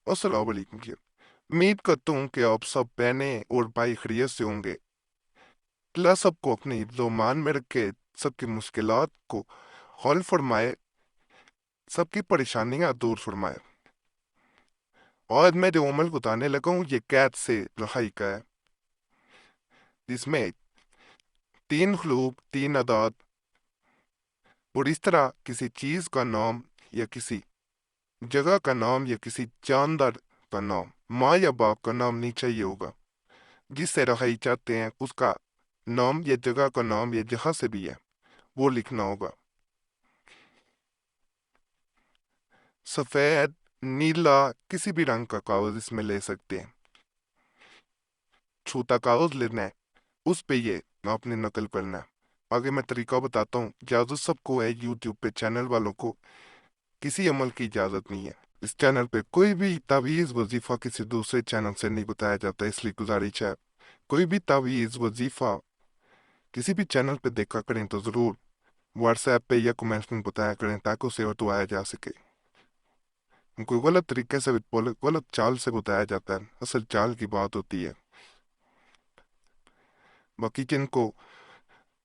अस्सलाम वालेकुम जी। उम्मीद करता हूँ कि आप सब बहनें और भाई खैरियत से होंगे। अल्लाह सबको अपने हिफ्ज़-ओ-मान में रखे, सबकी मुश्किलात को हल फरमाए, सबकी परेशानियां दूर फरमाए। आज मैं जो अमल बताने लगा हूँ ये कैद से रहाई का है, जिसमें 3 हलूक 3 अदाद और इस तरह किसी चीज़ का नाम या किसी जगह का नाम या किसी जानदार का नाम, माँ या बाप का नाम नहीं चाहिए होगा। जिससे रहाई चाहते हैं उसका नाम या जगह का नाम या जहाँ से भी है वो लिखना होगा। सफेद, नीला, किसी भी रंग का कागज इसमें ले सकते हैं। छोटा कागज लेना है, उस पे ये आपने नकल करना है। आगे मैं तरीका बताता हूँ। इजाजत सबको है, यूट्यूब पे चैनल वालों को किसी अमल की इजाजत नहीं है। इस चैनल पे कोई भी तावीज़ वजीफा किसी दूसरे चैनल से नहीं बताया जाता, इसलिए गुजारिश है कोई भी तावीज़ वजीफा किसी भी चैनल पे देखा करें तो जरूर व्हाट्सएप पे या कमेंट्स में बताया करें ताकि उसे हटवाया जा सके। कोई गलत तरीके से गलत चाल से बताया जाता है, असल चाल की बात होती है। बाकी जिनको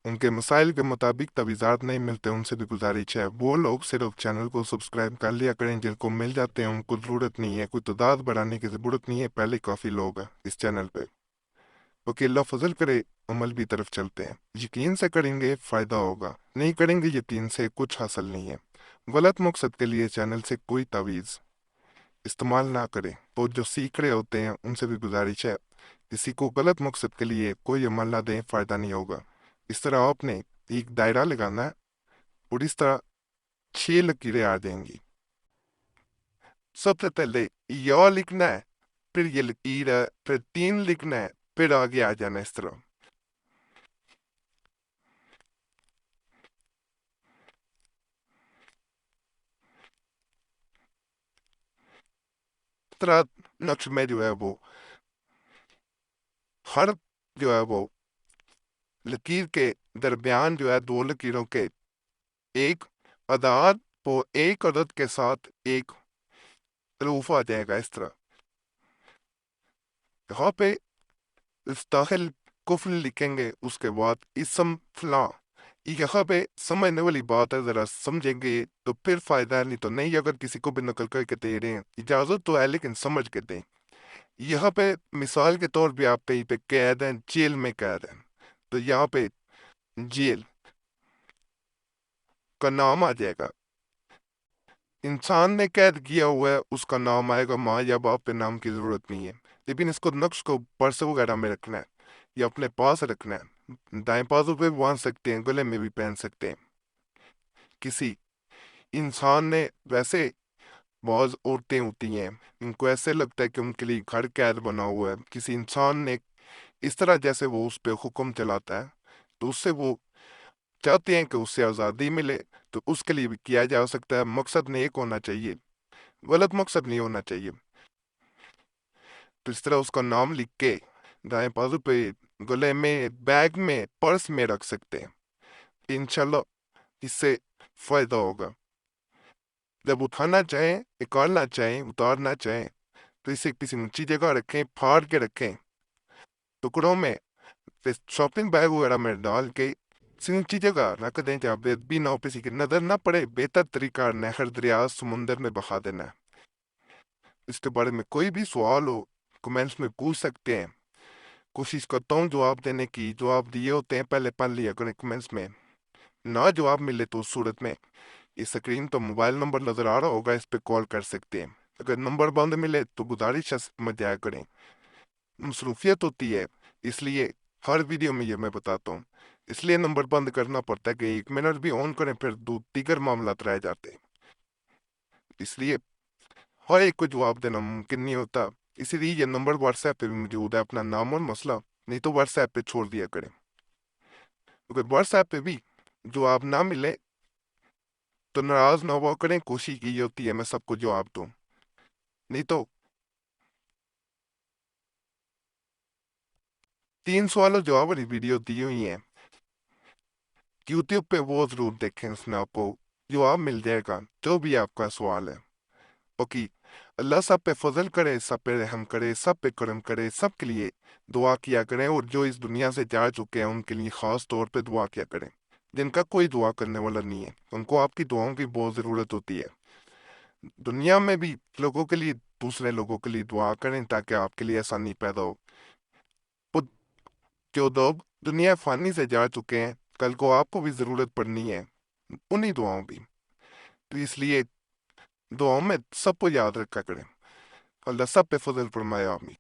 उनके मसाइल के मुताबिक तवीज़ात नहीं मिलते उनसे भी गुजारिश है वो लोग सिर्फ चैनल को सब्सक्राइब कर लिया करें। जिनको मिल जाते हैं उनको ज़रूरत नहीं है, कोई तादाद बढ़ाने की ज़रूरत नहीं है, पहले काफ़ी लोग हैं इस चैनल पे। ओके, अल्लाह फजल करे, अमल की तरफ चलते हैं। यकीन से करेंगे फ़ायदा होगा, नहीं करेंगे यकीन से कुछ हासिल नहीं है। गलत मकसद के लिए चैनल से कोई तावीज़ इस्तेमाल ना करें। तो जो सीख रहे होते हैं उनसे भी गुजारिश है किसी को गलत मकसद के लिए कोई अमल ना दें, फ़ायदा नहीं होगा। इस तरह आपने एक दायरा लगाना है और इस तरह 6 लकीरें आ जाएंगी। सबसे पहले या लिखना है, फिर ये लकीर है, फिर 3 लिखना है, फिर आगे आ जाना इस तरह। इस तरह नक्श में जो है वो हर जो है वो लकीर के दरमियान जो है 2 लकीरों के एक अदाद वो एक अदद के साथ एक रूफ आ जाएगा इस तरह। यहाँ पे इस्ताहिल कुफ्र लिखेंगे, उसके बाद इसम फला। यहाँ पे समझने वाली बात है, जरा समझेंगे तो फिर फायदा है, नहीं तो नहीं। अगर किसी को भी नकल करके दे रहे हैं इजाजत तो है लेकिन समझ के दें। यहाँ पे मिसाल के तौर पे आप कहीं पे कैद हैं, जेल में कैद हैं, तो यहाँ पे जेल का नाम आ जाएगा। इंसान ने कैद किया हुआ है उसका नाम आएगा, माँ या बाप के नाम की जरूरत नहीं है। लेकिन इसको नक्श को पर्स वगैरह में रखना है या अपने पास रखना है। दाएं बाजू पे भी बांध सकते हैं, गले में भी पहन सकते हैं। किसी इंसान ने, वैसे बहुत औरतें होती हैं इनको ऐसे लगता है कि उनके लिए घर कैद बना हुआ है, किसी इंसान ने इस तरह जैसे वो उस पर हुक्म चलाता है तो उससे वो चाहते हैं कि उससे आज़ादी मिले, तो उसके लिए भी किया जा सकता है। मकसद नेक होना चाहिए, गलत मकसद नहीं होना चाहिए। तो इस तरह उसका नाम लिख के दाएं बाजू पे गले में, बैग में, पर्स में रख सकते हैं। इंशाल्लाह इससे फायदा होगा। जब उठाना चाहें, निकालना चाहें, उतारना चाहें तो इसे किसी ऊंची जगह रखें, फाड़ के रखें टुकड़ों में, फिर शॉपिंग बैग वगैरह में डाल के किसी ऊंची जगह रख दें जहाँ बेदबी ना हो, किसी की नजर ना पड़े। बेहतर तरीका नहर, दरिया, समुंदर में बहा देना है। इसके बारे में कोई भी सवाल हो कमेंट्स में पूछ सकते हैं। कोशिश करता हूँ जवाब देने की, जवाब दिए होते हैं पहले पढ़ लिया करें कमेंट्स में। ना जवाब मिले तो उस सूरत में इस स्क्रीन पर मोबाइल नंबर नजर आ रहा होगा, इस पे कॉल कर सकते हैं। अगर नंबर बंद मिले तो गुजारिश है समझ जाया करें, मसरूफियत होती है इसलिए हर वीडियो में ये मैं बताता हूँ। इसलिए नंबर बंद करना पड़ता है कि 1 मिनट भी ऑन करें फिर दो दीगर मामला रह जाते हैं, इसलिए हर एक को जवाब देना मुमकिन नहीं होता। इसीलिए ये नंबर व्हाट्सएप पे भी मौजूद है, अपना नाम और मसला नहीं तो व्हाट्सएप पे छोड़ दिया करें। अगर व्हाट्सएप पे भी जवाब ना मिले तो नाराज ना हुआ करें, कोशिश की होती है मैं सबको जवाब दूं, नहीं तो 3 सवालों जवाब वाली वीडियो दी हुई है यूट्यूब पे, वो जरूर देखें, उसमें आपको जवाब मिल जाएगा जो भी आपका सवाल है। اوکی، اللہ سب پہ فضل کرے، سب پہ رحم کرے، سب پہ کرم کرے، سب کے لیے دعا کیا کریں، اور جو اس دنیا سے جا چکے ہیں ان کے لیے خاص طور پہ دعا کیا کریں، جن کا کوئی دعا کرنے والا نہیں ہے، ان کو آپ کی دعاؤں کی بہت ضرورت ہوتی ہے۔ دنیا میں بھی لوگوں کے لیے، دوسرے لوگوں کے لیے دعا کریں تاکہ آپ کے لیے آسانی پیدا ہو۔ وہ جو لوگ دنیا فانی سے جا چکے ہیں، کل کو آپ کو بھی ضرورت پڑنی ہے انہی دعاؤں بھی، تو اس لیے دعاؤں میں سب کو یاد رکھا کریں۔ اللہ سب پہ فضل فرمائے، آمین۔